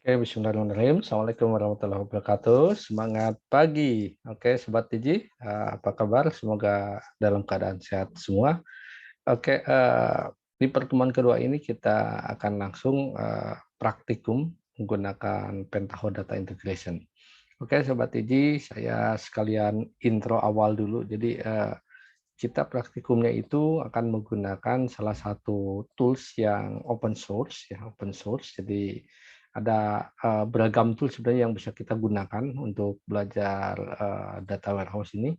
Oke, bismillahirrahmanirrahim. Assalamualaikum warahmatullahi wabarakatuh. Semangat pagi. Oke, Sobat Tiji, apa kabar? Semoga dalam keadaan sehat semua. Oke, di pertemuan kedua ini kita akan langsung praktikum menggunakan Pentaho Data Integration. Oke, Sobat Tiji, saya sekalian intro awal dulu. Jadi, kita praktikumnya itu akan menggunakan salah satu tools yang open source ya, open source. Jadi ada beragam tools sebenarnya yang bisa kita gunakan untuk belajar data warehouse ini,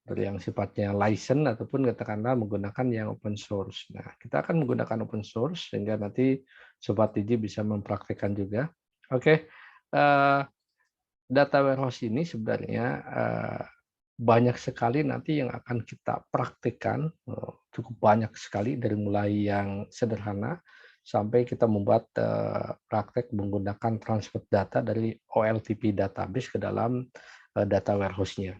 dari yang sifatnya license ataupun katakanlah menggunakan yang open source. Nah, kita akan menggunakan open source sehingga nanti Sobat Tiji bisa mempraktikkan juga. Oke, data warehouse ini sebenarnya banyak sekali nanti yang akan kita praktikkan, cukup banyak sekali dari mulai yang sederhana sampai kita membuat praktek menggunakan transfer data dari OLTP database ke dalam data warehouse-nya.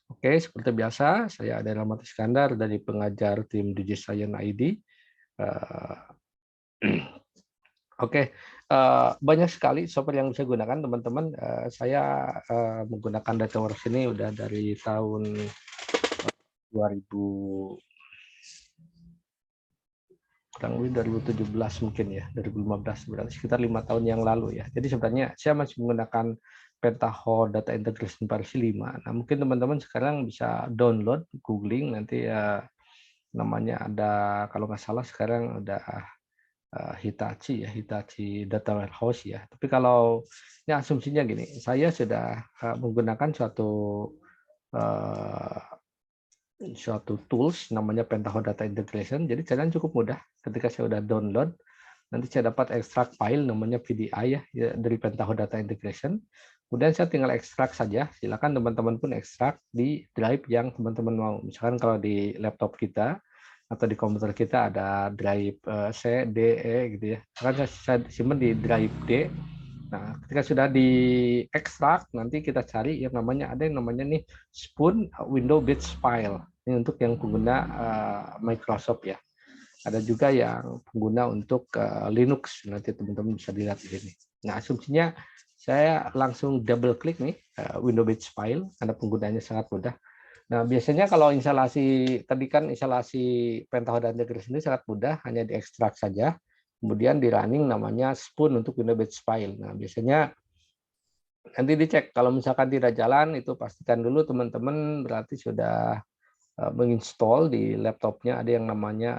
Oke, seperti biasa, saya adalah Rahmat Iskandar dari pengajar tim DigiScience ID. Eh, Oke, banyak sekali software yang bisa gunakan teman-teman. Saya menggunakan data warehouse ini udah dari tahun 2000, kurang lebih 2017 mungkin ya, 2015, berarti sekitar 5 tahun yang lalu ya. Jadi sebenarnya saya masih menggunakan Pentaho Data Integration versi 5. Nah, mungkin teman-teman sekarang bisa download, googling nanti namanya ada, kalau nggak salah sekarang ada Hitachi ya, Hitachi Data Warehouse ya. Tapi kalau ya asumsinya gini, saya sudah menggunakan eh, suatu tools namanya Pentaho Data Integration. Jadi caranya cukup mudah. Ketika saya udah download, nanti saya dapat ekstrak file namanya PDI ya dari Pentaho Data Integration. Kemudian saya tinggal ekstrak saja. Silakan teman-teman pun ekstrak di drive yang teman-teman mau. Misalkan kalau di laptop kita atau di komputer kita ada drive C, D, E gitu ya. Karena saya simpan di drive D. Nah, ketika sudah diekstrak, nanti kita cari yang namanya, ada yang namanya nih Spoon Window Batch File. Ini untuk yang pengguna Microsoft ya. Ada juga yang pengguna untuk Linux. Nanti teman-teman bisa dilihat di sini. Nah, asumsinya saya langsung double klik nih Window Batch File karena penggunaannya sangat mudah. Nah, biasanya kalau instalasi, tadi kan instalasi Pentaho dan Integration ini sangat mudah, hanya diekstrak saja. Kemudian di running namanya Spoon untuk Windows Batch File. Nah, biasanya nanti dicek. Kalau misalkan tidak jalan, itu pastikan dulu teman-teman berarti sudah menginstall di laptopnya ada yang namanya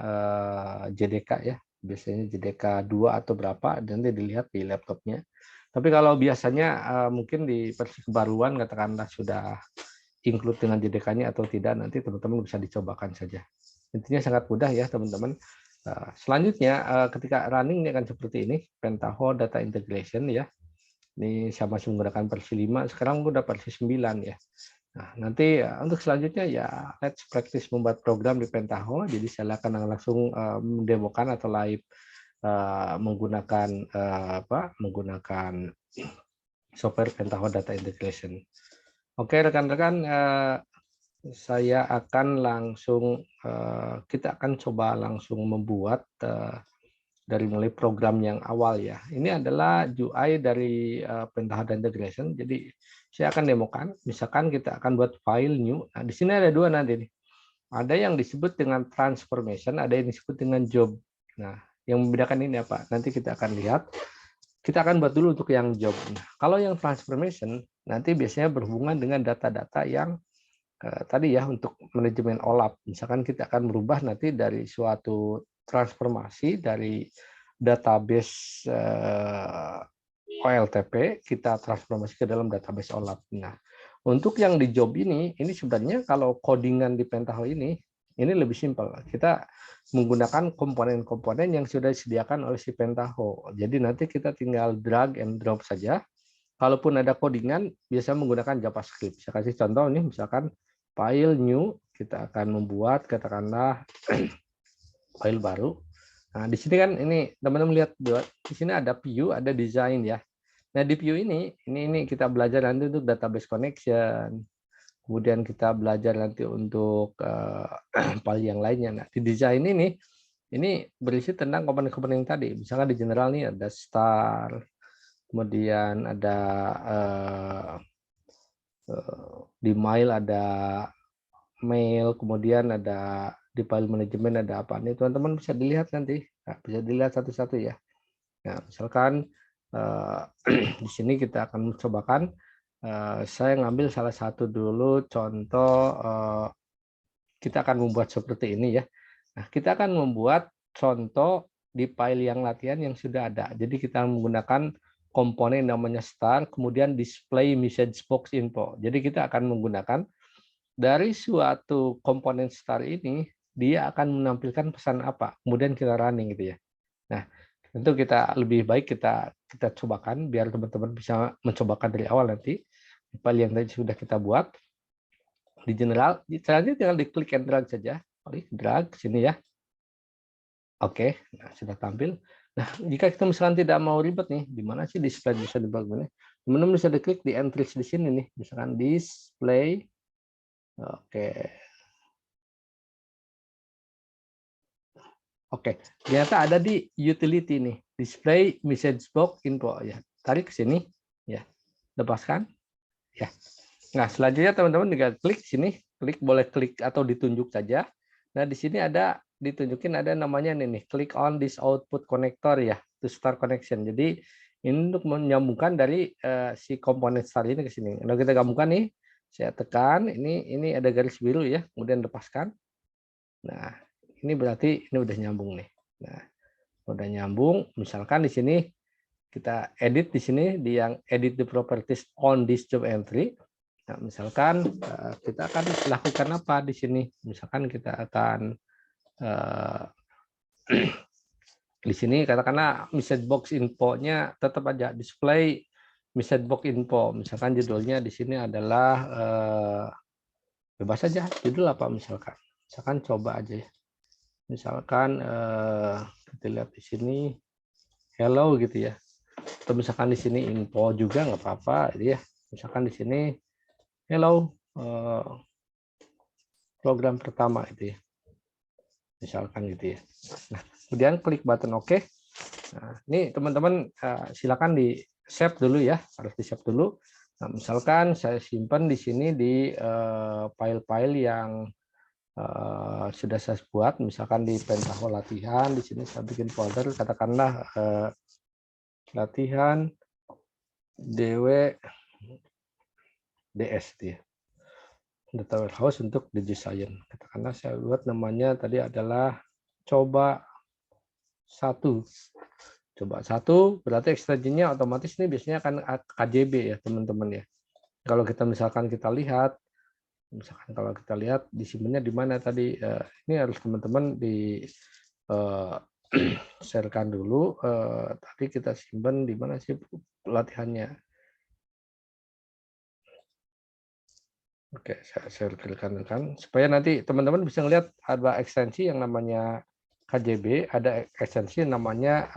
JDK ya. Biasanya JDK 2 atau berapa, nanti dilihat di laptopnya. Tapi kalau biasanya mungkin di versi kebaruan katakanlah sudah include dengan JDK-nya atau tidak, nanti teman-teman bisa dicobakan saja. Intinya sangat mudah ya teman-teman. Selanjutnya ketika running ini akan seperti ini, Pentaho Data Integration ya. Ini saya masih menggunakan versi 5, sekarang udah versi 9 ya. Nah, nanti untuk selanjutnya ya let's practice membuat program di Pentaho. Jadi saya akan langsung mendemokan atau live menggunakan menggunakan software Pentaho Data Integration. Oke, rekan-rekan, saya akan langsung kita akan coba langsung membuat dari mulai program yang awal ya. Ini adalah UI dari Pentaho Data Integration. Jadi saya akan demokan. Misalkan kita akan buat file new. Nah, di sini ada dua nanti nih. Ada yang disebut dengan transformation, ada yang disebut dengan job. Nah, yang membedakan ini apa? Nanti kita akan lihat. Kita akan buat dulu untuk yang job. Nah, kalau yang transformation nanti biasanya berhubungan dengan data-data yang tadi ya untuk manajemen OLAP. Misalkan kita akan merubah nanti dari suatu transformasi dari database OLTP kita transformasi ke dalam database OLAP. Nah, untuk yang di job ini sebenarnya kalau codingan di Pentaho ini lebih simpel. Kita menggunakan komponen-komponen yang sudah disediakan oleh si Pentaho. Jadi nanti kita tinggal drag and drop saja. Kalaupun ada codingan, biasa menggunakan JavaScript. Saya kasih contoh nih, misalkan file new, kita akan membuat katakanlah file baru. Nah, di sini kan ini teman-teman lihat di sini ada view, ada design ya. Nah, di view ini kita belajar nanti untuk database connection. Kemudian kita belajar nanti untuk file yang lainnya. Nah, di design ini berisi tentang komponen-komponen yang tadi. Misalnya di general nih ada star, kemudian ada di mail ada mail, kemudian ada di file manajemen ada apa nih, teman-teman bisa dilihat nanti. Nah, bisa dilihat satu-satu ya. Nah, misalkan di sini kita akan mencobakan, saya ngambil salah satu dulu contoh, kita akan membuat seperti ini ya. Nah, kita akan membuat contoh di file yang latihan yang sudah ada. Jadi kita menggunakan komponen namanya star, kemudian display message box info. Jadi kita akan menggunakan dari suatu komponen star ini, dia akan menampilkan pesan apa, kemudian kita running gitu ya. Nah, tentu kita lebih baik kita cobakan biar teman-teman bisa mencobakan dari awal nanti file yang tadi sudah kita buat di general. Caranya tinggal diklik and drag saja, klik drag sini ya. Oke, nah sudah tampil. Nah, jika kita misalkan tidak mau ribet nih, di mana sih display bisa dibagian? Teman-teman bisa diklik di entries di sini nih, misalkan display. Oke. Oke, ternyata ada di utility nih, display message box info ya. Tarik ke sini, ya, lepaskan, ya. Nah, selanjutnya teman-teman juga klik sini, boleh klik atau ditunjuk saja. Nah, di sini ada ditunjukin ada namanya nih, click on this output connector ya, to start connection. Jadi ini untuk menyambungkan dari si komponen star ini ke sini. Kalau kita gabungkan nih, saya tekan, ini ada garis biru ya, kemudian lepaskan. Nah, ini berarti ini udah nyambung nih. Nah, udah nyambung. Misalkan di sini kita edit di sini di yang edit the properties on this job entry. Nah, misalkan kita akan lakukan apa di sini? Misalkan kita akan di sini katakanlah message box infonya tetap aja display message box info. Misalkan judulnya di sini adalah bebas saja judul apa misalkan. Misalkan coba aja ya. Misalkan kita lihat di sini hello gitu ya. Atau misalkan di sini info juga nggak apa-apa gitu ya. Misalkan di sini hello program pertama itu ya. Misalkan gitu ya. Nah, kemudian klik button OK. Nah, ini teman-teman silakan di save dulu ya, harus di save dulu. Nah, misalkan saya simpan di sini di file-file yang sudah saya buat, misalkan di Pentaho latihan, di sini saya bikin folder, katakanlah latihan DW DS ya. Data warehouse untuk DigiScience. Katakanlah saya buat namanya tadi adalah coba 1. Coba 1 berarti ekstensinya otomatis ini biasanya akan KJB ya teman-teman ya. Kalau kita misalkan kita lihat, misalkan kalau kita lihat disimpannya di mana tadi, ini harus teman-teman di sharekan dulu. Tadi kita simpan di mana sih pelatihannya? Oke, saya share-kan supaya nanti teman-teman bisa lihat ada ekstensi yang namanya KJB, ada ekstensi yang namanya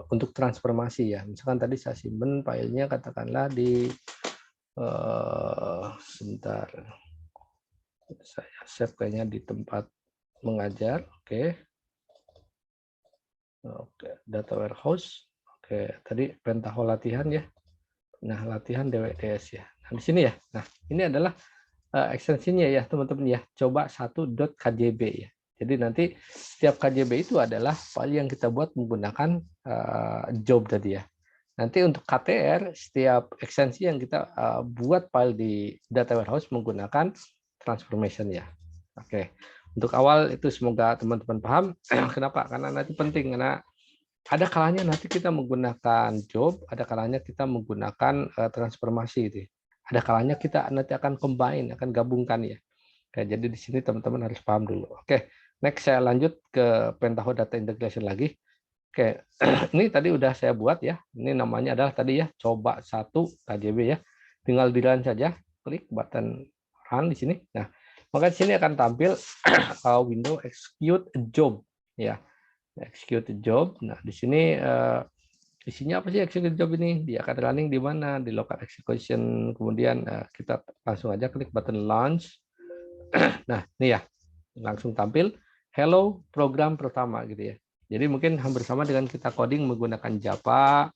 untuk transformasi ya. Misalkan tadi saya simpan filenya katakanlah di sebentar. Saya save kayaknya di tempat mengajar. Oke. Oke, data warehouse. Oke, tadi Pentaho latihan ya. Nah, latihan DWDS ya. Nah, di sini ya. Nah, ini adalah ekstensinya ya, teman-teman ya. Coba 1.kjb ya. Jadi nanti setiap KJB itu adalah file yang kita buat menggunakan job tadi ya. Nanti untuk KTR, setiap ekstensi yang kita buat file di data warehouse menggunakan transformation ya. Oke, untuk awal itu semoga teman-teman paham. Kenapa? Karena nanti penting, karena ada kalanya nanti kita menggunakan job, ada kalanya kita menggunakan transformasi itu. Ada kalanya kita nanti akan combine, akan gabungkan ya. Oke, jadi di sini teman-teman harus paham dulu. Oke, next saya lanjut ke Pentaho Data Integration lagi. Oke, ini tadi udah saya buat ya. Ini namanya adalah tadi ya, coba 1 KJB ya. Tinggal di run saja, klik button run di sini. Nah, maka di sini akan tampil window execute job ya. Execute job. Nah, di sini isinya apa sih execute job ini? Dia akan running di mana? Di local execution. Kemudian kita langsung aja klik button launch. Nah, ini ya. Langsung tampil hello program pertama gitu ya. Jadi mungkin hampir sama dengan kita coding menggunakan Java,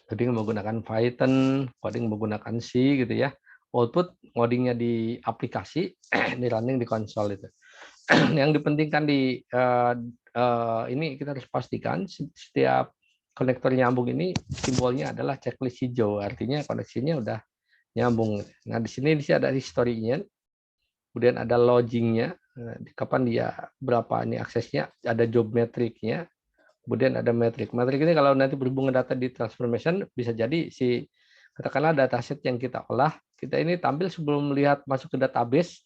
coding menggunakan Python, coding menggunakan C gitu ya. Output codingnya di aplikasi, di running di konsol itu. Yang dipentingkan di ini kita harus pastikan setiap konektor nyambung ini simbolnya adalah checklist hijau, artinya koneksinya udah nyambung. Nah di sini ada historinya, kemudian ada loggingnya, kapan dia berapa ini aksesnya, ada job metriknya, kemudian ada metrik. Metrik ini kalau nanti berhubungan data di transformation bisa jadi si katakanlah dataset yang kita olah, kita ini tampil sebelum melihat masuk ke database,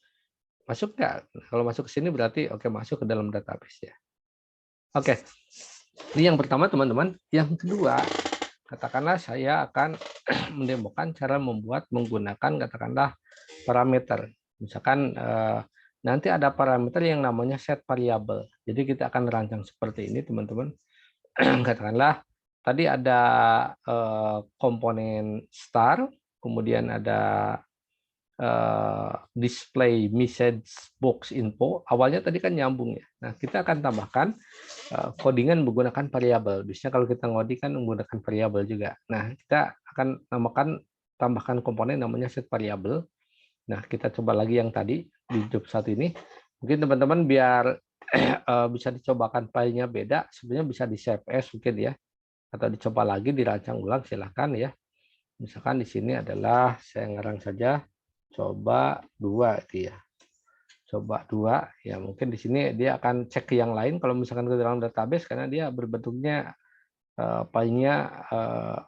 masuk nggak? Kalau masuk ke sini berarti oke masuk ke dalam database ya. Oke, ini yang pertama teman-teman. Yang kedua, katakanlah saya akan mendemokan cara membuat menggunakan katakanlah parameter. Misalkan nanti ada parameter yang namanya set variable. Jadi kita akan rancang seperti ini teman-teman. Katakanlah tadi ada komponen star, kemudian ada display message box info. Awalnya tadi kan nyambung ya. Nah kita akan tambahkan codingan menggunakan variabel. Biasanya kalau kita ngoding kan menggunakan variabel juga. Nah kita akan tambahkan komponen namanya set variable. Nah kita coba lagi yang tadi di job 1 ini. Mungkin teman-teman biar bisa dicobakan filenya beda, sebenarnya bisa di save as mungkin ya, atau dicoba lagi dirancang ulang silahkan ya. Misalkan di sini adalah saya ngarang saja coba 2 itu ya. Coba 2 ya, mungkin di sini dia akan cek ke yang lain kalau misalkan ke dalam database karena dia berbentuknya filenya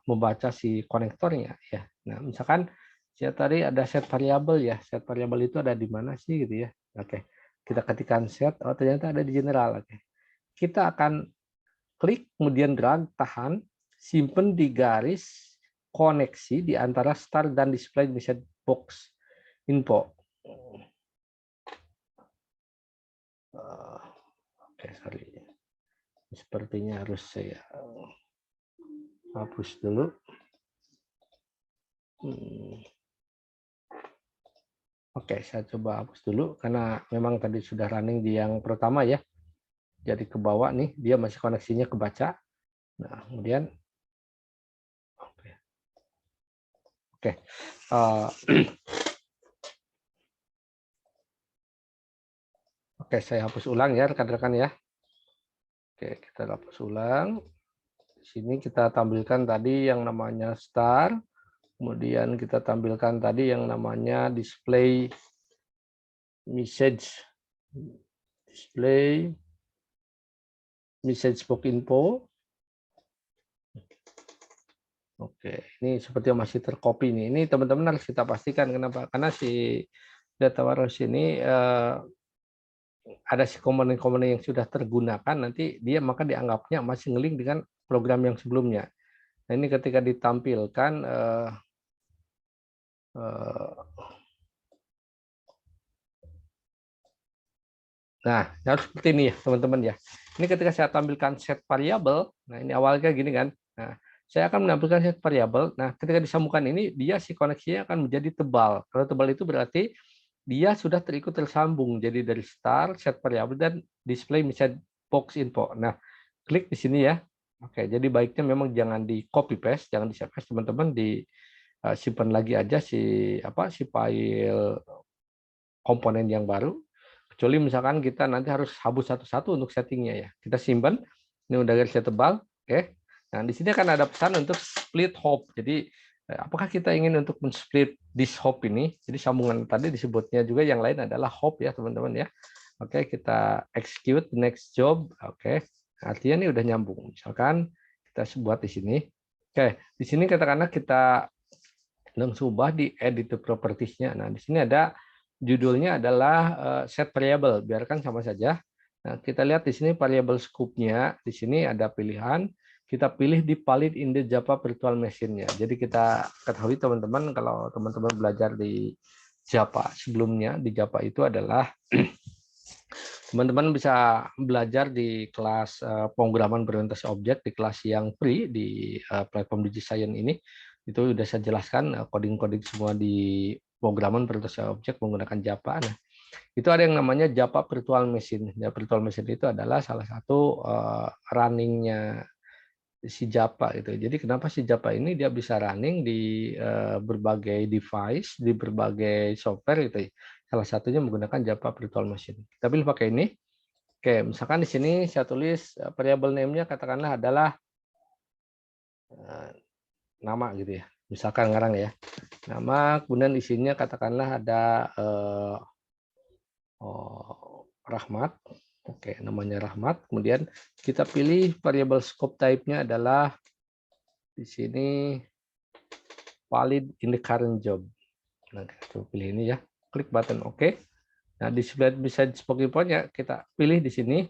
membaca si konektornya ya. Nah, misalkan saya tadi ada set variabel ya. Set variabel itu ada di mana sih gitu ya. Oke. Kita ketikkan set, oh ternyata ada di general. Oke. Kita akan klik kemudian drag, tahan, simpen di garis koneksi di antara start dan display message box info. Oke, sorry. Sepertinya harus saya hapus dulu. Oke, saya coba hapus dulu karena memang tadi sudah running di yang pertama ya. Jadi ke bawah nih, dia masih koneksinya kebaca. Nah, kemudian oke. Oke, saya hapus ulang ya rekan-rekan ya. Oke, kita hapus ulang. Di sini kita tampilkan tadi yang namanya star, kemudian kita tampilkan tadi yang namanya display message box info. Oke, ini seperti yang masih tercopy nih. Ini teman-teman harus kita pastikan kenapa? Karena si data warehouse ini ada si komponen-komponen yang sudah tergunakan nanti dia maka dianggapnya masih ngelink dengan program yang sebelumnya. Nah, ini ketika ditampilkan nah, harus seperti ini ya, teman-teman ya. Ini ketika saya tampilkan set variabel, nah ini awalnya gini kan. Nah, saya akan menampilkan set variabel. Nah, ketika disambungkan ini, dia si koneksinya akan menjadi tebal. Kalau tebal itu berarti dia sudah terikut tersambung. Jadi dari start, set variabel, dan display message box info. Nah, klik di sini ya. Oke, jadi baiknya memang jangan di copy paste, jangan di save as teman-teman, disimpan lagi aja si file komponen yang baru. Kecuali misalkan kita nanti harus hapus satu-satu untuk settingnya ya. Kita simpan, ini udah garisnya tebal, oke. Nah di sini akan ada pesan untuk split hop. Jadi apakah kita ingin untuk men-split this hop ini? Jadi sambungan tadi disebutnya juga yang lain adalah hop ya teman-teman ya. Oke, kita execute next job. Oke, artinya ini udah nyambung. Misalkan kita buat di sini. Oke, di sini katakanlah kita langsung ubah di edit properties-nya. Nah di sini ada judulnya adalah set variable, biarkan sama saja. Nah, kita lihat di sini variable scope-nya, di sini ada pilihan, kita pilih di valid in the Java virtual machine-nya. Jadi kita ketahui teman-teman, kalau teman-teman belajar di Java sebelumnya, di Java itu adalah teman-teman bisa belajar di kelas pemrograman berorientasi objek, di kelas yang free di platform DigiScience ini. Itu sudah saya jelaskan coding-coding semua di pemrograman berorientasi objek menggunakan Java. Nah, Itu ada yang namanya Java Virtual Machine. Java Virtual Machine itu adalah salah satu runningnya si Java itu. Jadi kenapa si Java ini dia bisa running di berbagai device, di berbagai software itu. Salah satunya menggunakan Java Virtual Machine. Kita pilih pakai ini. Oke, misalkan di sini saya tulis variable name-nya katakanlah adalah nama gitu ya. Misalkan ngarang ya. Nama, kemudian isinya katakanlah ada Rahmat. Oke, namanya Rahmat. Kemudian kita pilih variable scope type-nya adalah di sini valid in the current job. Nah, kita pilih ini ya. Klik button OK. Nah, di sebelah bisa spoken point ya kita pilih di sini.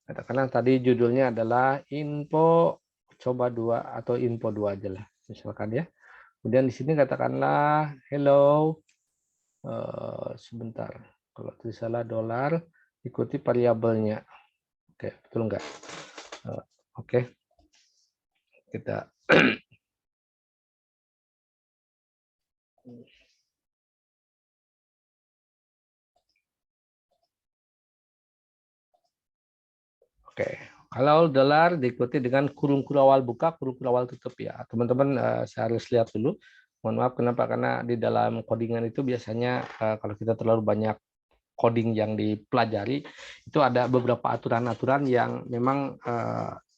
Katakanlah tadi judulnya adalah info coba 2 atau info 2 aja lah. Misalkan ya. Kemudian di sini katakanlah hello. Sebentar. Kalau tidak salah dolar ikuti variabelnya. Oke, betul enggak? Oke. Kita Oke, kalau dolar diikuti dengan kurung awal buka, kurung awal tutup ya. Teman-teman, saya harus lihat dulu. Mohon maaf, kenapa? Karena di dalam codingan itu biasanya kalau kita terlalu banyak coding yang dipelajari, itu ada beberapa aturan-aturan yang memang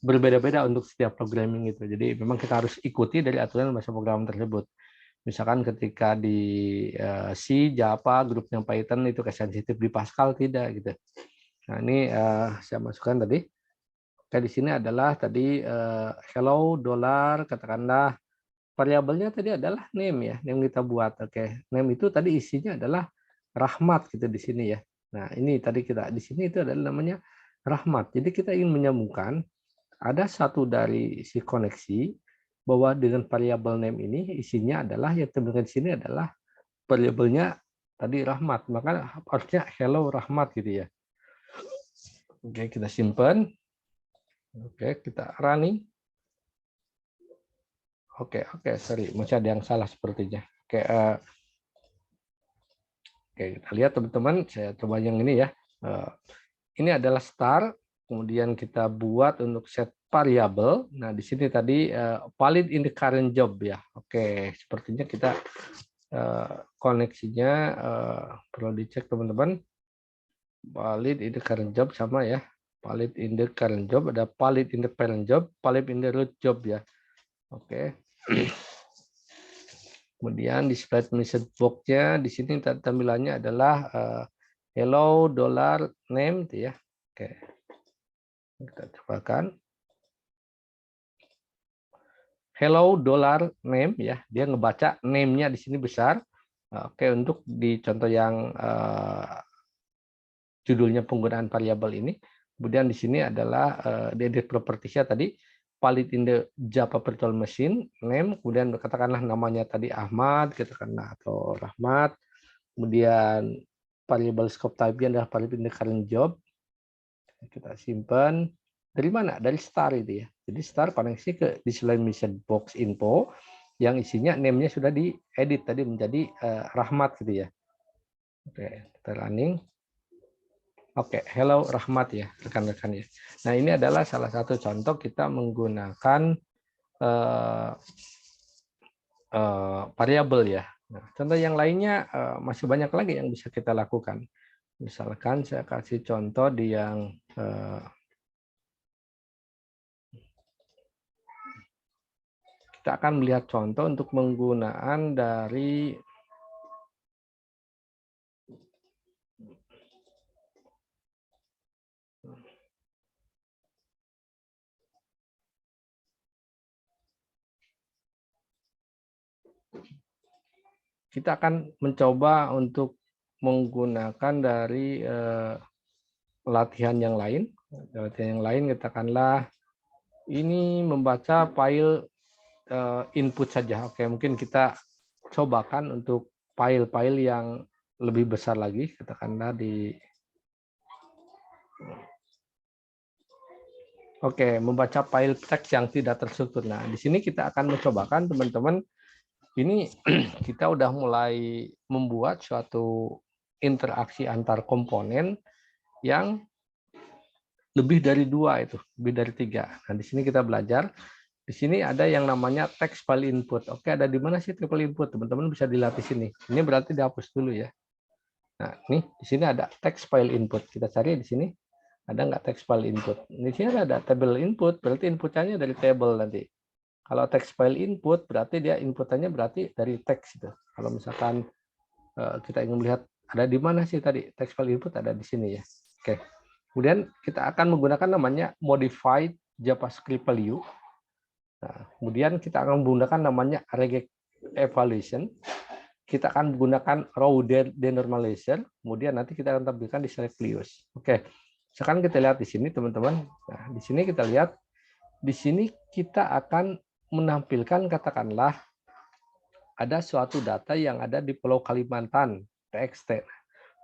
berbeda-beda untuk setiap programming itu. Jadi memang kita harus ikuti dari aturan bahasa program tersebut. Misalkan ketika di C, Java, grupnya Python itu sensitif di Pascal tidak gitu. Nah, ini saya masukkan tadi. Kayak di sini adalah tadi hello dolar, katakanlah variabelnya tadi adalah name ya, yang kita buat. Oke, name itu tadi isinya adalah Rahmat gitu di sini ya. Nah, ini tadi kita di sini itu adalah namanya Rahmat. Jadi kita ingin menyambungkan ada satu dari si koneksi bahwa dengan variabel name ini isinya adalah yang terdengar di sini adalah variabelnya tadi Rahmat. Maka harusnya hello Rahmat gitu ya. Oke, kita simpan. Oke, kita running. Oke, sorry, masih ada yang salah sepertinya. Oke, kita lihat teman-teman, saya coba yang ini ya. Ini adalah start, kemudian kita buat untuk set variable. Nah, di sini tadi valid in the current job ya. Oke, sepertinya kita koneksinya perlu dicek teman-teman. Valid in the current job sama ya. Valid in the current job, ada valid in the parent job, valid in the root job ya. Oke. Kemudian di slide message box-nya di sini tampilannya adalah hello dollar name ya. Oke. Kita cobakan. Hello dollar name ya. Dia ngebaca name-nya di sini besar. Oke, untuk di contoh yang judulnya penggunaan variabel ini. Kemudian di sini adalah di edit properties-nya tadi valid in the Java Virtual Machine name, kemudian katakanlah namanya tadi Ahmad, katakanlah atau Rahmat, kemudian variable scope type-nya adalah valid in the current job. Kita simpan dari mana? Dari star itu ya. Jadi star koneksi ke display message box info yang isinya name-nya sudah diedit tadi menjadi Rahmat gitu ya. Oke, kita running. Oke, hello Rahmat ya rekan-rekan ya. Nah, ini adalah salah satu contoh kita menggunakan variabel ya. Nah, contoh yang lainnya masih banyak lagi yang bisa kita lakukan. Misalkan saya kasih contoh di yang kita akan melihat contoh untuk penggunaan dari kita akan mencoba untuk menggunakan dari latihan yang lain. Latihan yang lain katakanlah ini membaca file input saja. Oke, mungkin kita cobakan untuk file-file yang lebih besar lagi, katakanlah di Oke, membaca file teks yang tidak terstruktur. Nah, di sini kita akan mencobakan teman-teman. Ini kita udah mulai membuat suatu interaksi antar komponen yang lebih dari 2 itu, lebih dari 3. Nah, di sini kita belajar. Di sini ada yang namanya text file input. Oke, ada di mana sih file input? Teman-teman bisa dilatih sini. Ini berarti dihapus dulu ya. Nah, nih di sini ada text file input. Kita cari di sini ada nggak text file input. Di sini ada table input, berarti inputannya dari table nanti. Kalau text file input berarti dia inputannya berarti dari teks itu. Kalau misalkan kita ingin melihat ada di mana sih tadi text file input, ada di sini ya. Oke. Kemudian kita akan menggunakan namanya modified JavaScript value. Nah, kemudian kita akan menggunakan namanya regex evaluation. Kita akan menggunakan row denormalizer. Kemudian nanti kita akan tampilkan di select values. Oke. Sekarang kita lihat di sini teman-teman. Nah, di sini kita lihat di sini kita akan menampilkan katakanlah ada suatu data yang ada di Pulau Kalimantan TXT.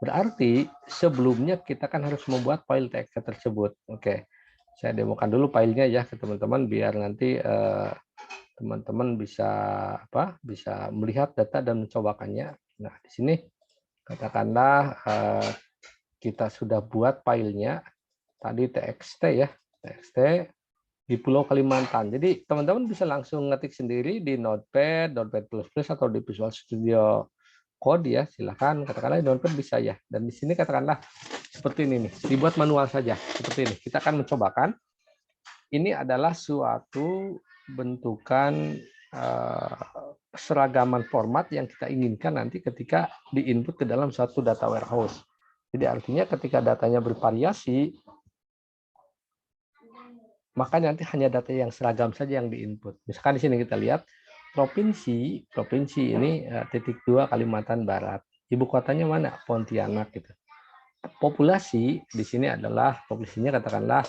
Berarti sebelumnya kita kan harus membuat file TXT tersebut. Oke, saya demokan dulu filenya ya ke teman-teman biar nanti teman-teman bisa melihat data dan mencobakannya. Nah, di sini katakanlah kita sudah buat filenya tadi TXT ya, TXT di Pulau Kalimantan. Jadi teman-teman bisa langsung ngetik sendiri di Notepad, Notepad++ atau di Visual Studio Code ya, silahkan katakanlah di Notepad bisa ya. Dan di sini katakanlah seperti ini nih, dibuat manual saja seperti ini. Kita akan mencobakan. Ini adalah suatu bentukan seragaman format yang kita inginkan nanti ketika diinput ke dalam suatu data warehouse. Jadi artinya ketika datanya bervariasi, maka nanti hanya data yang seragam saja yang diinput. Misalkan di sini kita lihat provinsi ini titik 2 Kalimantan Barat. Ibu kotanya mana? Pontianak gitu. Populasi di sini adalah populasinya katakanlah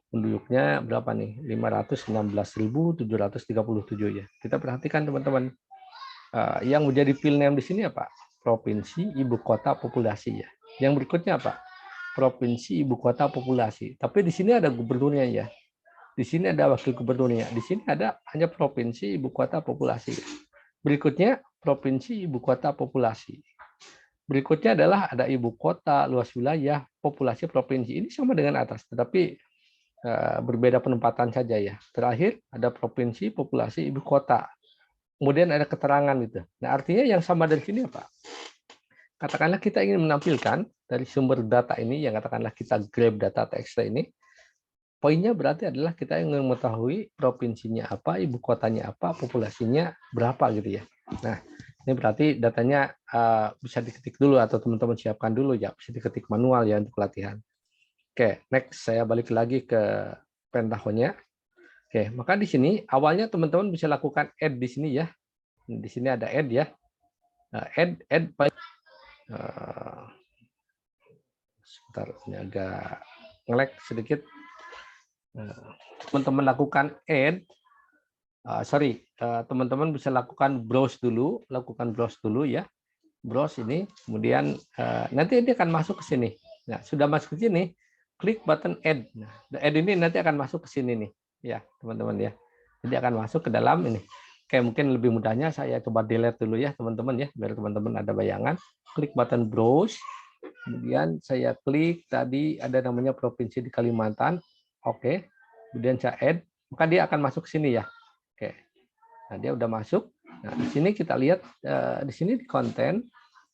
penduduknya berapa nih? 516.737 ya. Kita perhatikan teman-teman. Yang menjadi field name di sini apa? Provinsi, ibu kota, populasi ya. Yang berikutnya apa? Provinsi, ibu kota, populasi. Tapi di sini ada gubernurnya ya. Di sini ada wakil gubernurnya. Di sini ada hanya provinsi, ibu kota, populasi. Berikutnya provinsi, ibu kota, populasi. Berikutnya adalah ada ibu kota, luas wilayah, populasi provinsi. Ini sama dengan atas, tetapi berbeda penempatan saja ya. Terakhir ada provinsi, populasi, ibu kota. Kemudian ada keterangan gitu. Nah, artinya yang sama dari sini apa? Katakanlah kita ingin menampilkan dari sumber data ini, yang katakanlah kita grab data TXT ini, poinnya berarti adalah kita ingin mengetahui provinsinya apa, ibu kotanya apa, populasinya berapa gitu ya. Nah, ini berarti datanya bisa diketik dulu atau teman-teman siapkan dulu ya, bisa diketik manual ya untuk latihan. Oke, next saya balik lagi ke Pentaho-nya. Oke, maka di sini awalnya teman-teman bisa lakukan add di sini ya. Di sini ada add ya. Add by sebentar, ini agak nge-lag sedikit. Teman-teman lakukan add, teman-teman bisa lakukan browse dulu ya, browse ini, kemudian nanti ini akan masuk ke sini. Nah, sudah masuk ke sini, klik button add. Nah, add ini nanti akan masuk ke sini nih, ya teman-teman ya. Jadi akan masuk ke dalam ini. Kayak mungkin lebih mudahnya saya coba delete dulu ya teman-teman ya, biar teman-teman ada bayangan. Klik button browse, kemudian saya klik tadi ada namanya provinsi di Kalimantan. Oke, kemudian saya add, maka dia akan masuk ke sini ya. Oke, nah dia udah masuk. Nah di sini kita lihat di sini di konten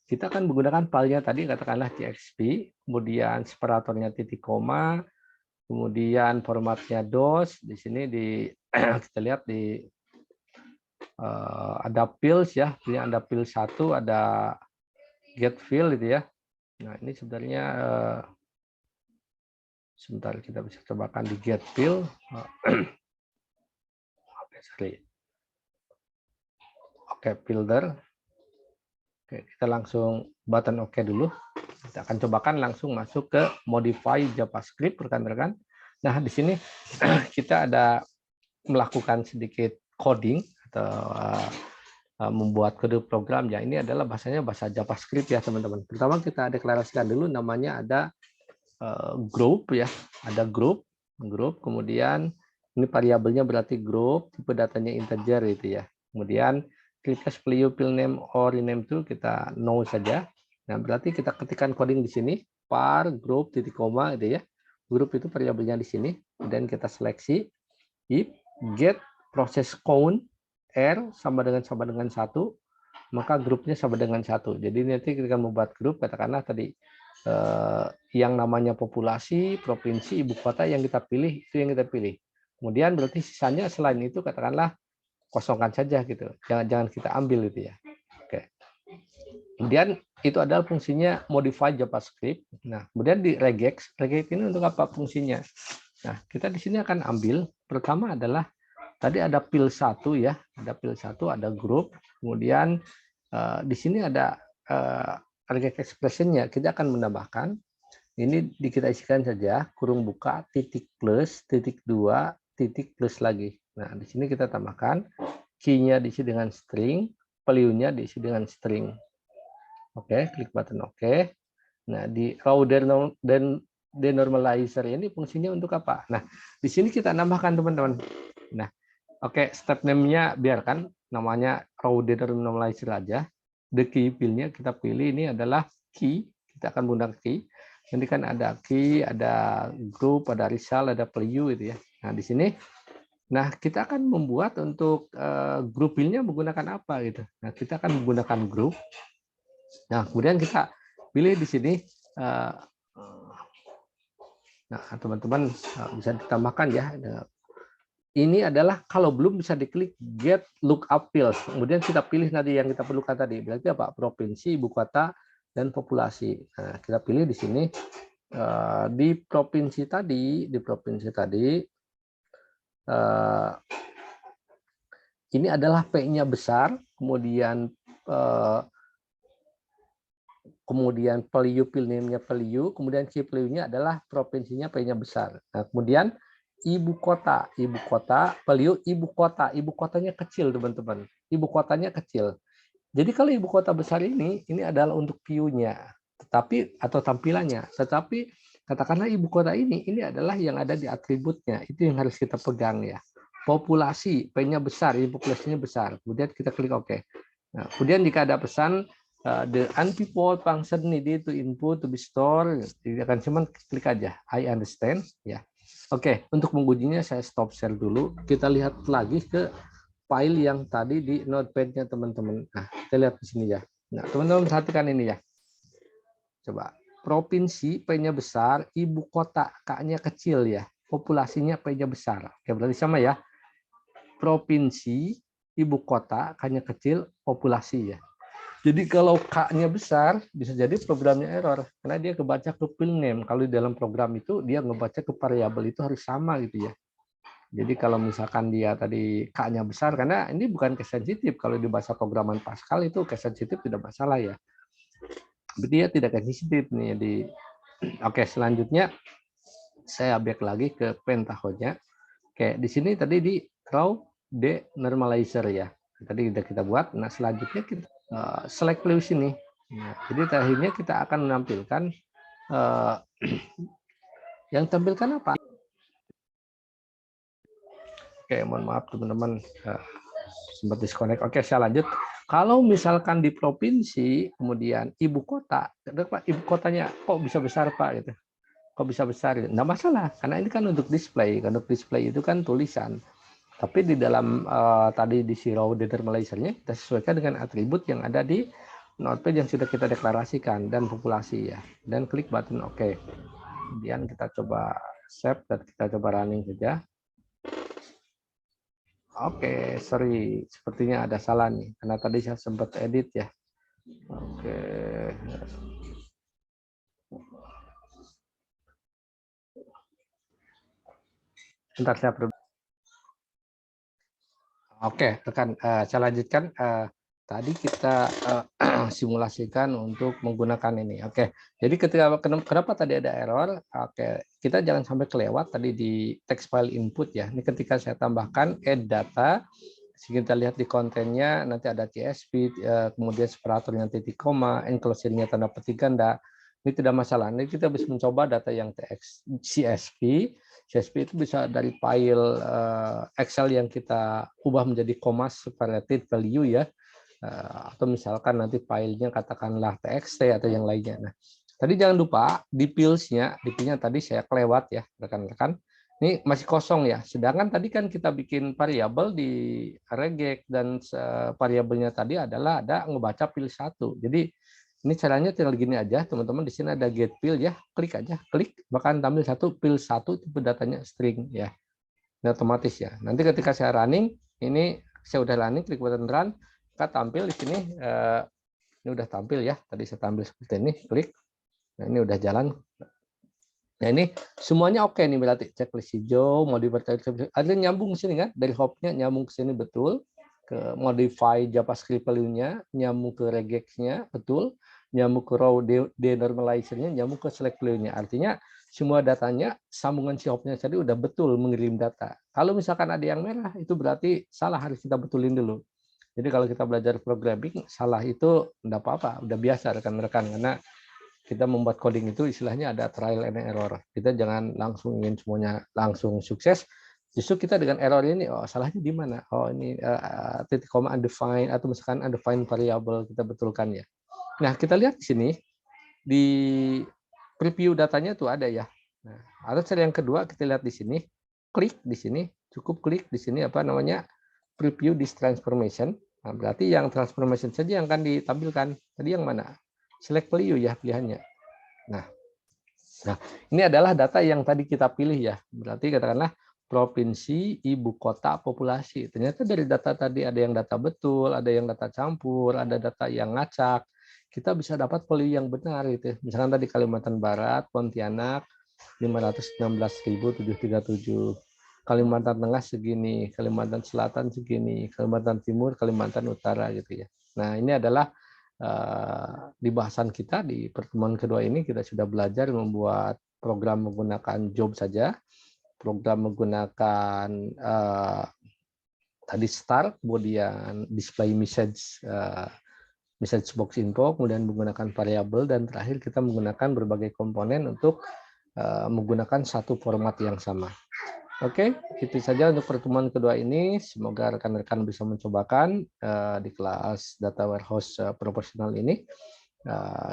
kita akan menggunakan filenya tadi katakanlah TXT, kemudian separatornya titik koma, kemudian formatnya DOS. Di sini kita lihat di ada fields ya, ada field 1, ada get field itu ya. Nah ini sebenarnya sebentar kita bisa cobakan di get field. Oke, filter. Oke, kita langsung button oke dulu. Kita akan cobakan langsung masuk ke modify JavaScript rekan-rekan. Nah, di sini kita ada melakukan sedikit coding atau membuat kode program ya. Ini adalah bahasanya bahasa JavaScript ya, teman-teman. Pertama kita deklarasikan dulu namanya ada group ya, ada group, kemudian ini variabelnya berarti group, tipe datanya integer itu ya. Kemudian replace value field name or rename to kita no saja. Nah, berarti kita ketikkan coding di sini, var group titik koma gitu ya. Grup itu variabelnya di sini, dan kita seleksi if get proses count r sama dengan 1, maka grupnya sama dengan 1. Jadi nanti ketika membuat grup, katakanlah tadi yang namanya populasi, provinsi, ibu kota yang kita pilih, itu yang kita pilih. Kemudian berarti sisanya selain itu katakanlah kosongkan saja gitu. Jangan kita ambil itu ya. Oke. Kemudian itu adalah fungsinya modify JavaScript. Nah, kemudian di regex. Regex ini untuk apa fungsinya? Nah, kita di sini akan ambil pertama adalah tadi ada pil 1 ya, ada pil 1, ada grup. Kemudian di sini ada regex expression-nya. Kita akan menambahkan ini kita isikan saja kurung buka titik plus titik 2 titik plus lagi. Nah, di sini kita tambahkan key-nya diisi dengan string, value-nya diisi dengan string. Oke, klik button oke. Nah, di raw denormalizer ini fungsinya untuk apa? Nah, di sini kita nambahkan teman-teman. Nah, oke, step name-nya biarkan namanya raw denormalizer aja. The key field-nya kita pilih ini adalah key. Kita akan menggunakan key. Nanti kan ada key, ada group, ada result, ada value itu ya. Nah, di sini nah, kita akan membuat untuk group field-nya menggunakan apa gitu. Nah, kita akan menggunakan group. Nah, kemudian kita pilih di sini. Nah, teman-teman bisa ditambahkan ya. Ini adalah kalau belum bisa diklik get lookup fields. Kemudian kita pilih nanti yang kita perlukan tadi. Berarti apa? Provinsi, ibu kota, dan populasi. Nah, kita pilih di sini di provinsi tadi, ini adalah P-nya besar, kemudian value field name-nya value, kemudian key value-nya adalah provinsinya P-nya besar. Nah, kemudian ibu kota, value ibu kotanya kecil teman-teman, ibu kotanya kecil. Jadi kalau ibu kota besar ini adalah untuk view-nya, atau tampilannya, tetapi katakanlah ibu kota ini adalah yang ada di atributnya, itu yang harus kita pegang ya. Populasi, P-nya besar, ibu populasinya besar, kemudian kita klik OK. Nah, kemudian jika ada pesan the unpeopled function needed to input to be stored, akan cuman klik aja I understand ya. Oke, untuk mengujinya saya stop share dulu. Kita lihat lagi ke file yang tadi di notepad-nya teman-teman. Nah, kita lihat di sini ya. Nah, teman-teman perhatikan ini ya. Coba, provinsi P-nya besar, ibu kota K-nya kecil ya. Populasinya P-nya besar. Oke, berarti sama ya. Provinsi, ibu kota K-nya kecil, populasi ya. Jadi kalau K-nya besar, bisa jadi programnya error. Karena dia kebaca ke field name. Kalau di dalam program itu, dia ngebaca ke variabel itu harus sama gitu ya. Jadi kalau misalkan dia tadi K-nya besar, karena ini bukan case sensitif. Kalau di bahasa programan Pascal itu case sensitif tidak masalah ya. Berarti dia tidak case sensitif nih. Oke, selanjutnya saya back lagi ke Pentaho-nya. Oke, di sini tadi di raw denormalizer ya. Tadi sudah kita buat. Nah, selanjutnya kita select value sini. Nah, jadi terakhirnya kita akan menampilkan yang tampilkan apa? Oke, mohon maaf teman-teman sempat disconnect. Oke, saya lanjut. Kalau misalkan di provinsi, kemudian ibu kota, ibu kotanya kok bisa besar Pak gitu. Kok bisa besar? Nggak masalah, karena ini kan untuk display. Untuk display itu kan tulisan. Tapi di dalam tadi di raw denormalizer-nya kita sesuaikan dengan atribut yang ada di notepad yang sudah kita deklarasikan dan populasi ya. Dan klik button OK. Kemudian kita coba save dan kita coba running saja. Oke, sorry, sepertinya ada salah nih, karena tadi saya sempat edit ya. Oke. Bentar saya Oke, rekan, saya lanjutkan. Tadi kita simulasikan untuk menggunakan ini. Oke, jadi kenapa tadi ada error? Oke, kita jangan sampai kelewat tadi di text file input ya. Ini ketika saya tambahkan add data, kita lihat di kontennya nanti ada CSV, kemudian separatornya titik koma, enclosure-nya tanda petik ganda. Ini tidak masalah. Ini kita bisa mencoba data yang CSV. CSV itu bisa dari file Excel yang kita ubah menjadi comma separated value ya. atau misalkan nanti filenya katakanlah TXT atau yang lainnya. Nah, tadi jangan lupa di pills-nya tadi saya kelewat ya rekan-rekan. Ini masih kosong ya. Sedangkan tadi kan kita bikin variabel di regek dan variabelnya tadi adalah ada ngebaca pil 1. Jadi ini caranya tinggal gini aja, teman-teman. Di sini ada get pil ya, klik aja, klik, bahkan tampil pil 1 itu datanya string ya. Ini otomatis ya. Nanti ketika saya running, ini saya udah running, klik button run, maka tampil di sini. Ini udah tampil ya. Tadi saya tampil seperti ini, klik. Nah, ini udah jalan. Nah, ini semuanya oke nih berarti. Checklist hijau, modify, ada nyambung ke sini kan? Dari hop-nya nyambung ke sini betul. Ke modify JavaScript value-nya, nyambung ke regex-nya betul. Nyambung ke row denormalizer-nya, nyambung ke select value-nya. Artinya semua datanya, sambungan si hop-nya tadi udah betul mengirim data. Kalau misalkan ada yang merah, itu berarti salah, harus kita betulin dulu. Jadi kalau kita belajar programming, salah itu enggak apa-apa, udah biasa rekan-rekan, karena kita membuat coding itu istilahnya ada trial and error. Kita jangan langsung ingin semuanya langsung sukses. Justru kita dengan error ini, oh salahnya di mana? Oh ini titik koma undefined atau misalkan undefined variable, kita betulkan ya. Nah, kita lihat di sini di preview datanya tuh ada ya. Nah, ada cara yang kedua, kita lihat di sini, klik di sini, cukup klik di sini apa namanya? Preview this transformation. Nah, berarti yang transformation saja yang akan ditampilkan. Tadi yang mana? Select value ya pilihannya. Nah, ini adalah data yang tadi kita pilih ya. Berarti katakanlah provinsi, ibu kota, populasi. Ternyata dari data tadi ada yang data betul, ada yang data campur, ada data yang ngacak. Kita bisa dapat value yang benar gitu. Misalkan tadi Kalimantan Barat, Pontianak 516.737. Kalimantan Tengah segini, Kalimantan Selatan segini, Kalimantan Timur, Kalimantan Utara gitu ya. Nah, ini adalah di bahasan kita di pertemuan kedua ini kita sudah belajar membuat program menggunakan job saja, program menggunakan tadi start, kemudian display message message box info, kemudian menggunakan variabel, dan terakhir kita menggunakan berbagai komponen untuk menggunakan satu format yang sama. Oke, itu saja untuk pertemuan kedua ini. Semoga rekan-rekan bisa mencobakan di kelas Data Warehouse Profesional ini.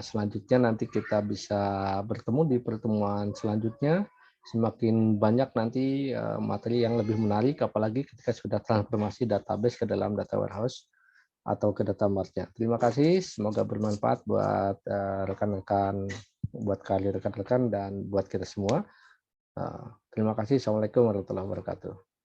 Selanjutnya nanti kita bisa bertemu di pertemuan selanjutnya. Semakin banyak nanti materi yang lebih menarik, apalagi ketika sudah transformasi database ke dalam Data Warehouse atau ke data mart-nya. Terima kasih, semoga bermanfaat buat rekan-rekan, buat kalian rekan-rekan, dan buat kita semua. Terima kasih. Assalamualaikum warahmatullahi wabarakatuh.